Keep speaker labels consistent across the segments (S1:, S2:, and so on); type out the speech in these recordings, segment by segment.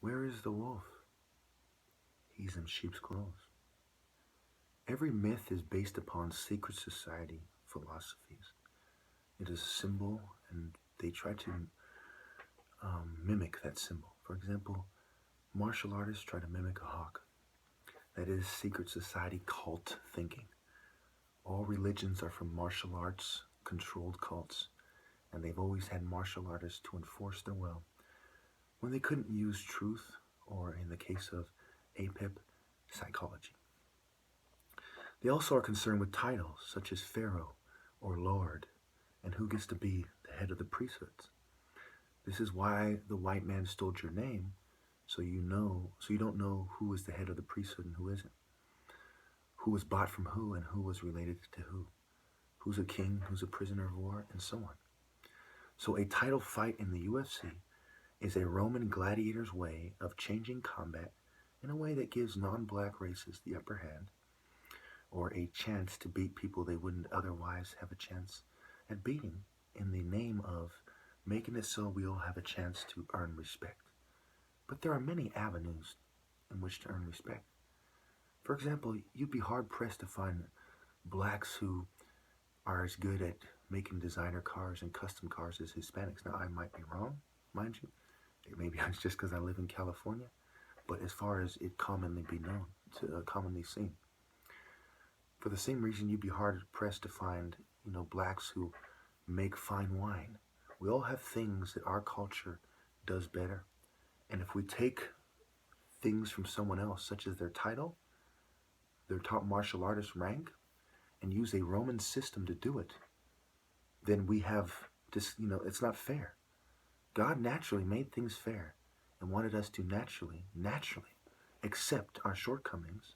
S1: Where is the wolf? He's in sheep's clothes. Every myth is based upon secret society philosophies. It is a symbol, and they try to mimic that symbol. For example, martial artists try to mimic a hawk. That is secret society cult thinking. All religions are from martial arts controlled cults, and they've always had martial artists to enforce their will when they couldn't use truth, or in the case of APIP, psychology. They also are concerned with titles such as Pharaoh or Lord, and who gets to be the head of the priesthoods. This is why the white man stole your name, so you don't know who is the head of the priesthood and who isn't. Who was bought from who and who was related to who. Who's a king, who's a prisoner of war, and so on. So a title fight in the UFC is a Roman gladiator's way of changing combat in a way that gives non-black races the upper hand, or a chance to beat people they wouldn't otherwise have a chance at beating, in the name of making it so we all have a chance to earn respect. But there are many avenues in which to earn respect. For example, you'd be hard-pressed to find blacks who are as good at making designer cars and custom cars as Hispanics. Now, I might be wrong, mind you. Maybe it's just because I live in California. But as far as it commonly seen. For the same reason, you'd be hard-pressed to find, blacks who make fine wine. We all have things that our culture does better. And if we take things from someone else, such as their title, their top martial artist rank, and use a Roman system to do it, then we have this, it's not fair. God naturally made things fair and wanted us to naturally accept our shortcomings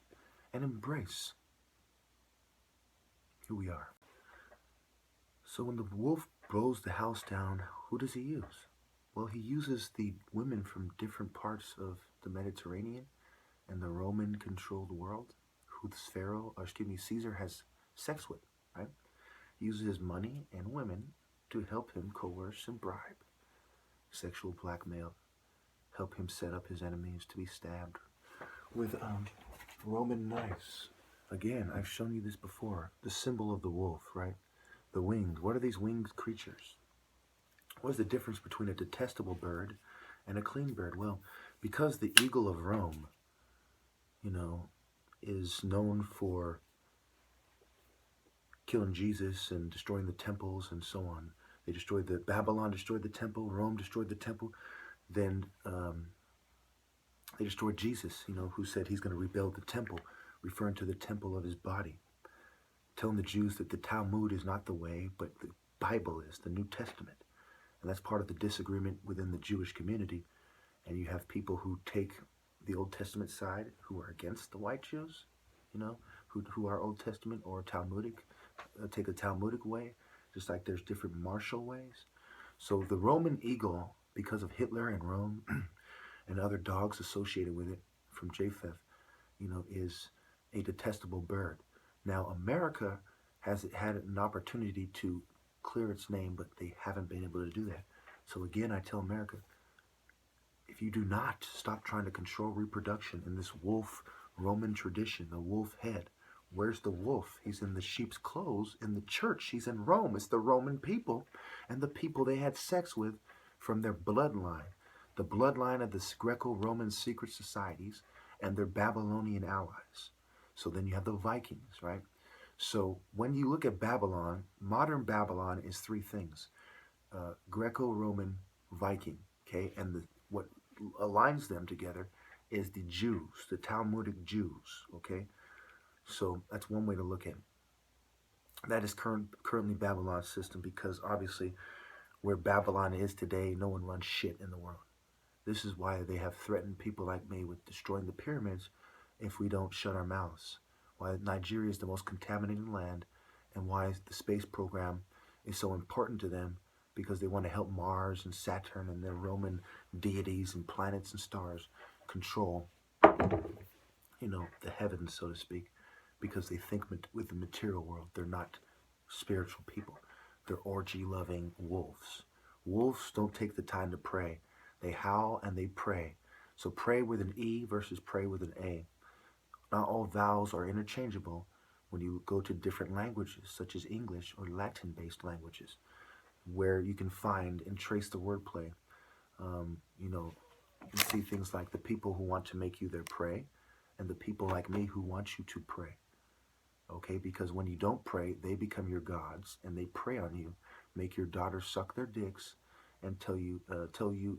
S1: and embrace who we are. So when the wolf blows the house down, who does he use? Well, he uses the women from different parts of the Mediterranean and the Roman-controlled world, who Caesar has sex with, right? He uses his money and women to help him coerce and bribe, sexual blackmail, help him set up his enemies to be stabbed with Roman knives. Again, I've shown you this before. The symbol of the wolf, right? The wings. What are these winged creatures? What is the difference between a detestable bird and a clean bird? Well, because the eagle of Rome, is known for killing Jesus and destroying the temples and so on. Babylon destroyed the temple, Rome destroyed the temple. Then they destroyed Jesus, who said he's going to rebuild the temple, referring to the temple of his body, telling the Jews that the Talmud is not the way, but the Bible is, the New Testament. And that's part of the disagreement within the Jewish community. And you have people who take the Old Testament side, who are against the white Jews, who are Old Testament or Talmudic, take a Talmudic way, just like there's different martial ways. So the Roman eagle, because of Hitler and Rome and other dogs associated with it from Japheth, is a detestable bird. Now, America has had an opportunity to clear its name, but they haven't been able to do that. So again, I tell America, if you do not stop trying to control reproduction in this wolf Roman tradition, the wolf head, where's the wolf? He's in the sheep's clothes in the church. He's in Rome. It's the Roman people and the people they had sex with from their bloodline, the bloodline of the Greco-Roman secret societies and their Babylonian allies. So then you have the Vikings, right? So when you look at Babylon, modern Babylon is three things: Greco-Roman, Viking, okay, and what aligns them together is the Jews, the Talmudic Jews, okay? So that's one way to look at it. That is currently Babylon's system, because obviously where Babylon is today, no one runs shit in the world. This is why they have threatened people like me with destroying the pyramids if we don't shut our mouths. Why Nigeria is the most contaminated land, and why the space program is so important to them, because they want to help Mars and Saturn and their Roman deities and planets and stars control, the heavens, so to speak, because they think with the material world. They're not spiritual people. They're orgy-loving wolves. Wolves don't take the time to pray. They howl and they pray. So pray with an E versus pray with an A. Not all vowels are interchangeable when you go to different languages, such as English or Latin-based languages, where you can find and trace the wordplay. You know, you see things like the people who want to make you their prey and the people like me who want you to pray. Okay, because when you don't pray, they become your gods and they prey on you, make your daughters suck their dicks, and tell you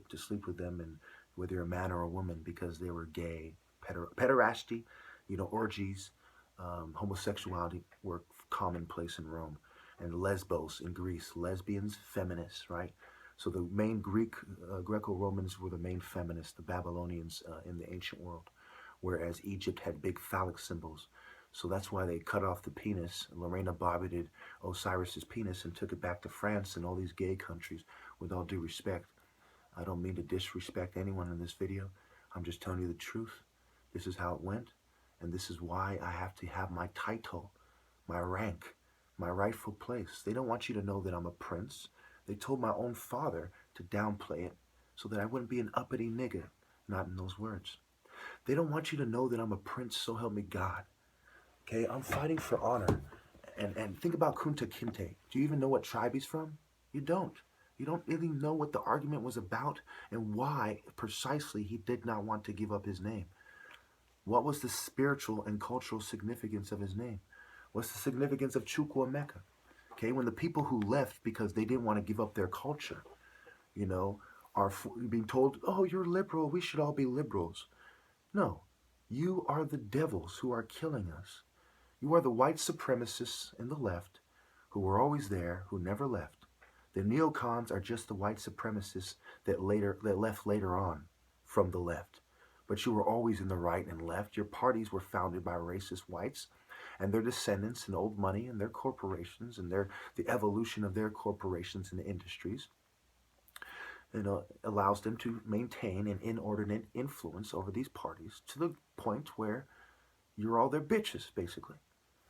S1: to sleep with them, and whether you're a man or a woman because they were gay, pederasty, orgies, homosexuality were commonplace in Rome, and Lesbos in Greece, lesbians, feminists, right? So the main Greco-Romans were the main feminists, the Babylonians in the ancient world, whereas Egypt had big phallic symbols. So that's why they cut off the penis. Lorena Bobbitt Osiris's penis and took it back to France and all these gay countries. With all due respect, I don't mean to disrespect anyone in this video. I'm just telling you the truth. This is how it went, and this is why I have to have my title, my rank, my rightful place. They don't want you to know that I'm a prince. They told my own father to downplay it so that I wouldn't be an uppity nigga. Not in those words. They don't want you to know that I'm a prince, so help me God. Okay, I'm fighting for honor. And think about Kunta Kinte. Do you even know what tribe he's from? You don't. You don't really know what the argument was about and why precisely he did not want to give up his name. What was the spiritual and cultural significance of his name? What's the significance of Chukwuemeka? Okay, when the people who left because they didn't want to give up their culture, are being told, oh, you're liberal, we should all be liberals. No, you are the devils who are killing us. You are the white supremacists in the left who were always there, who never left. The neocons are just the white supremacists that left later on from the left. But you were always in the right and left. Your parties were founded by racist whites and their descendants and old money and their corporations and the evolution of their corporations and industries. Allows them to maintain an inordinate influence over these parties to the point where you're all their bitches, basically.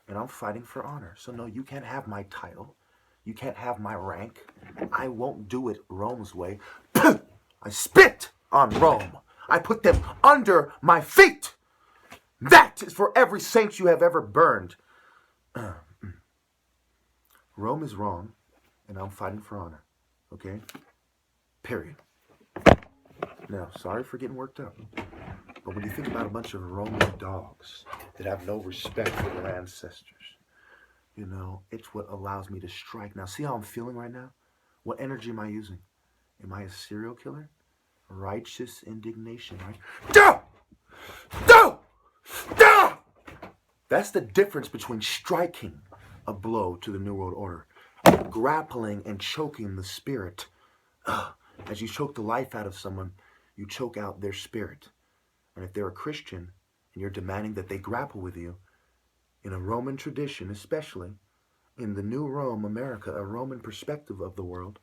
S1: And I'm fighting for honor. So no, you can't have my title. You can't have my rank. I won't do it Rome's way. I spit on Rome. I put them under my feet. That is for every saint you have ever burned. Rome is wrong, and I'm fighting for honor. Okay? Period. Now, sorry for getting worked up. But when you think about a bunch of Roman dogs that have no respect for their ancestors, it's what allows me to strike. Now, see how I'm feeling right now? What energy am I using? Am I a serial killer? Righteous indignation, right? Duh! Duh! Duh! That's the difference between striking a blow to the New World Order, grappling and choking the spirit. As you choke the life out of someone, you choke out their spirit. And if they're a Christian and you're demanding that they grapple with you, in a Roman tradition, especially in the New Rome, America, a Roman perspective of the world,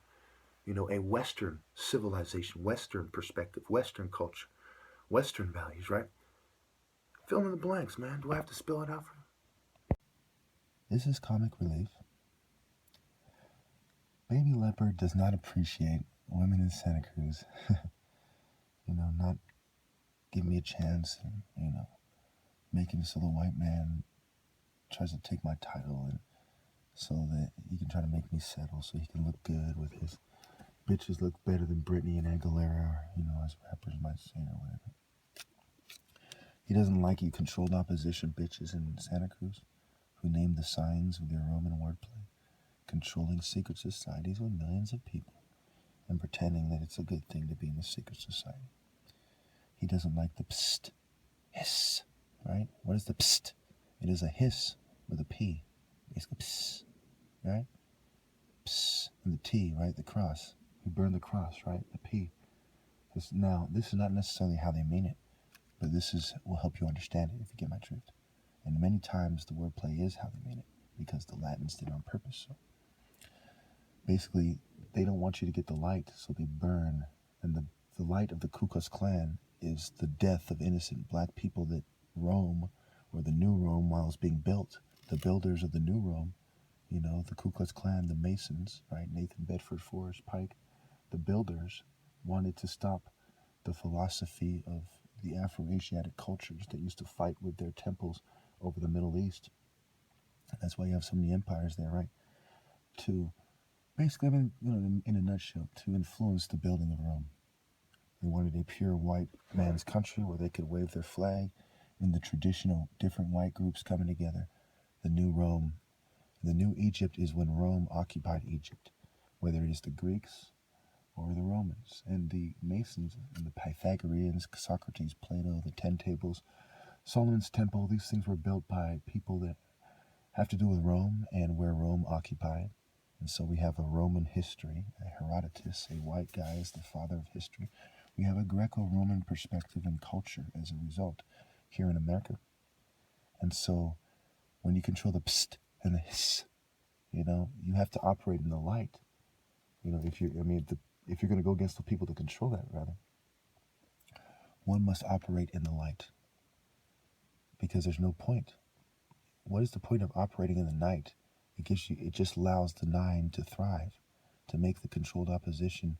S1: a Western civilization, Western perspective, Western culture, Western values, right? Fill in the blanks, man. Do I have to spell it out for you?
S2: This is Comic Relief. Baby Leopard does not appreciate women in Santa Cruz. Not give me a chance and, making it so the white man tries to take my title and so that he can try to make me settle so he can look good with his bitches look better than Britney and Aguilera, as rappers might say or whatever. He doesn't like you controlled opposition bitches in Santa Cruz who name the signs with their Roman wordplay, controlling secret societies with millions of people and pretending that it's a good thing to be in a secret society. He doesn't like the psst, hiss, right? What is the psst? It is a hiss with a P. Basically, psst, right? Psst, and the T, right? The cross. We burn the cross, right? The P. Now, this is not necessarily how they mean it, but will help you understand it if you get my drift. And many times the wordplay is how they mean it, because the Latins did it on purpose. So basically, they don't want you to get the light, so they burn. And the light of the Ku Klux Klan is the death of innocent black people that Rome, or the New Rome, while it was being built, the builders of the New Rome, the Ku Klux Klan, the Masons, right? Nathan Bedford Forrest Pike, the builders wanted to stop the philosophy of the Afro-Asiatic cultures that used to fight with their temples over the Middle East. That's why you have so many empires there, right? To basically, I mean, in a nutshell, to influence the building of Rome. They wanted a pure white man's country where they could wave their flag in the traditional different white groups coming together. The new Rome, the new Egypt is when Rome occupied Egypt, whether it is the Greeks or the Romans and the Masons and the Pythagoreans, Socrates, Plato, the 10 tables, Solomon's temple. These things were built by people that have to do with Rome and where Rome occupied. And so we have a Roman history, Herodotus, a white guy, is the father of history. We have a Greco-Roman perspective and culture as a result here in America. And so when you control the pst and the hiss, you have to operate in the light. If you're going to go against the people that control that, rather, one must operate in the light because there's no point. What is the point of operating in the night? It just allows the nine to thrive, to make the controlled opposition,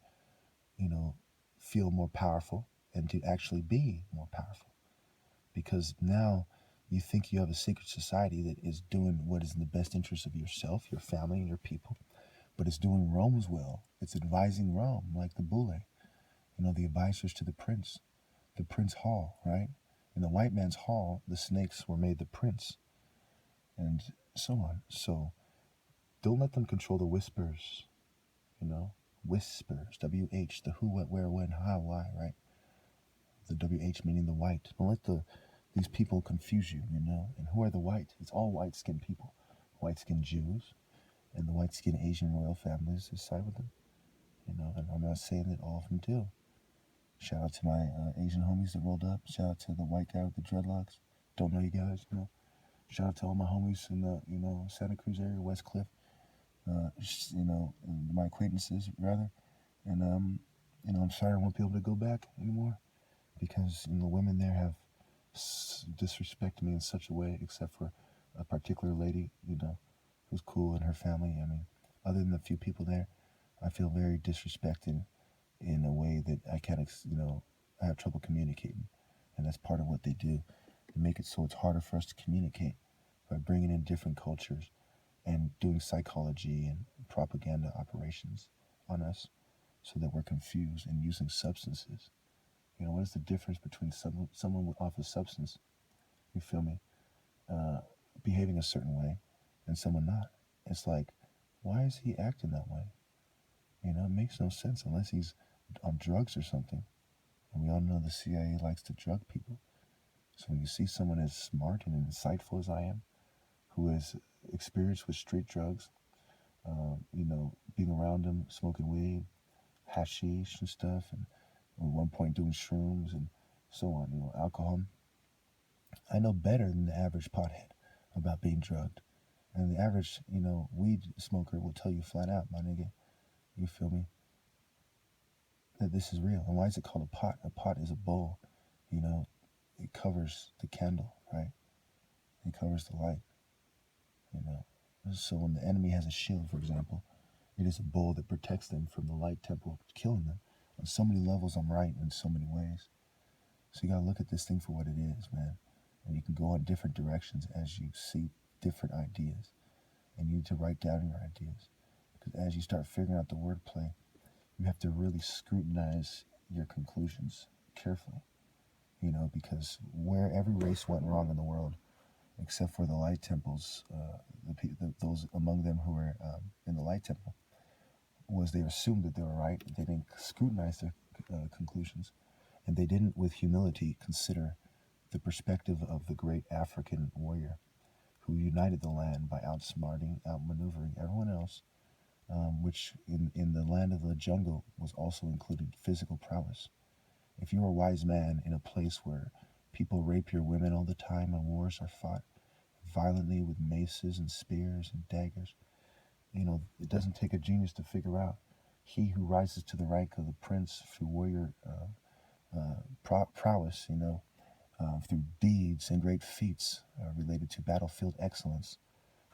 S2: feel more powerful and to actually be more powerful. Because now you think you have a secret society that is doing what is in the best interest of yourself, your family, and your people, but it's doing Rome's will. It's advising Rome, like the bulle, the advisors to the prince hall, right? In the white man's hall, the snakes were made the prince, and so on. So don't let them control the whispers, whispers, WH, the who, what, where, when, how, why, right? The WH meaning the white. Don't let these people confuse you, And who are the white? It's all white-skinned people. White-skinned Jews and the white-skinned Asian royal families that side with them, And I'm not saying that all of them do. Shout out to my Asian homies that rolled up. Shout out to the white guy with the dreadlocks. Don't know you guys, Shout out to all my homies in the, Santa Cruz area, West Cliff. My acquaintances, rather. And, I'm sorry I won't be able to go back anymore because, the women there have disrespected me in such a way, except for a particular lady, who's cool and her family. I mean, other than the few people there, I feel very disrespected in a way that I can't, I have trouble communicating. And that's part of what they do. They make it so it's harder for us to communicate by bringing in different cultures and doing psychology and propaganda operations on us so that we're confused and using substances. What is the difference between someone off a substance, you feel me, behaving a certain way and someone not? It's like, why is he acting that way? It makes no sense unless he's on drugs or something. And we all know the CIA likes to drug people. So when you see someone as smart and insightful as I am, who has experience with street drugs, being around them, smoking weed, hashish and stuff, and at one point doing shrooms and so on, alcohol. I know better than the average pothead about being drugged. And the average, weed smoker will tell you flat out, my nigga, you feel me, that this is real. And why is it called a pot? A pot is a bowl, it covers the candle, right? It covers the light, So when the enemy has a shield, for example, it is a bowl that protects them from the light temple killing them. On so many levels, I'm right in so many ways. So you gotta look at this thing for what it is, man. And you can go in different directions as you see different ideas. And you need to write down your ideas. Because as you start figuring out the wordplay, you have to really scrutinize your conclusions carefully. Because where every race went wrong in the world, except for the light temples, those among them who were in the light temple, was they assumed that they were right. They didn't scrutinize their conclusions. And they didn't, with humility, consider the perspective of the great African warrior who united the land by outsmarting, outmaneuvering everyone else, which in the land of the jungle was also included physical prowess. If you're a wise man in a place where people rape your women all the time and wars are fought violently with maces and spears and daggers, it doesn't take a genius to figure out he who rises to the rank of the prince through warrior prowess, through deeds and great feats related to battlefield excellence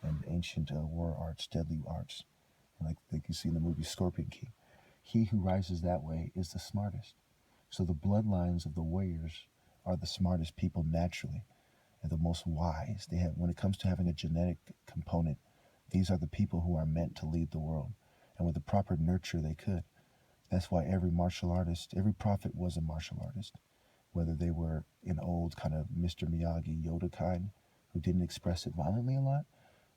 S2: and ancient war arts, deadly arts, like you see in the movie Scorpion King. He who rises that way is the smartest. So the bloodlines of the warriors are the smartest people naturally and the most wise. They have, when it comes to having a genetic component, these are the people who are meant to lead the world. And with the proper nurture, they could. That's why every martial artist, every prophet was a martial artist, whether they were an old kind of Mr. Miyagi Yoda kind who didn't express it violently a lot,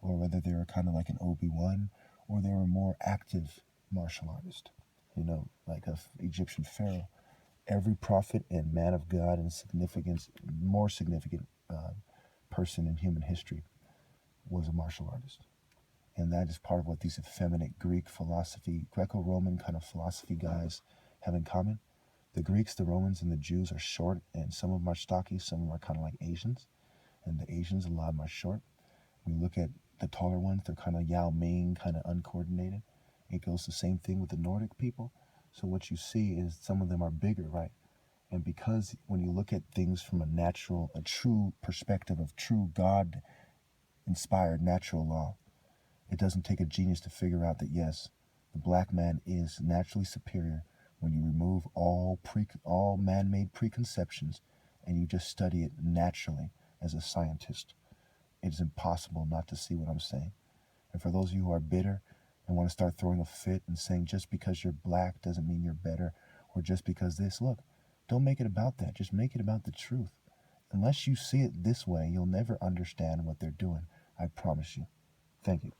S2: or whether they were kind of like an Obi-Wan, or they were more active martial artist, like a Egyptian pharaoh. Every prophet and man of God and more significant person in human history was a martial artist. And that is part of what these effeminate Greek philosophy, Greco-Roman kind of philosophy guys have in common. The Greeks, the Romans, and the Jews are short, and some of them are stocky, some of them are kind of like Asians. And the Asians, a lot of them are short. We look at the taller ones, they're kind of Yao Ming, kind of uncoordinated. It goes the same thing with the Nordic people. So what you see is some of them are bigger, right? And because when you look at things from a true perspective of true God-inspired natural law, it doesn't take a genius to figure out that, yes, the black man is naturally superior when you remove all man-made preconceptions and you just study it naturally as a scientist. It is impossible not to see what I'm saying. And for those of you who are bitter and want to start throwing a fit and saying just because you're black doesn't mean you're better, or just because this, look, don't make it about that. Just make it about the truth. Unless you see it this way, you'll never understand what they're doing. I promise you. Thank you.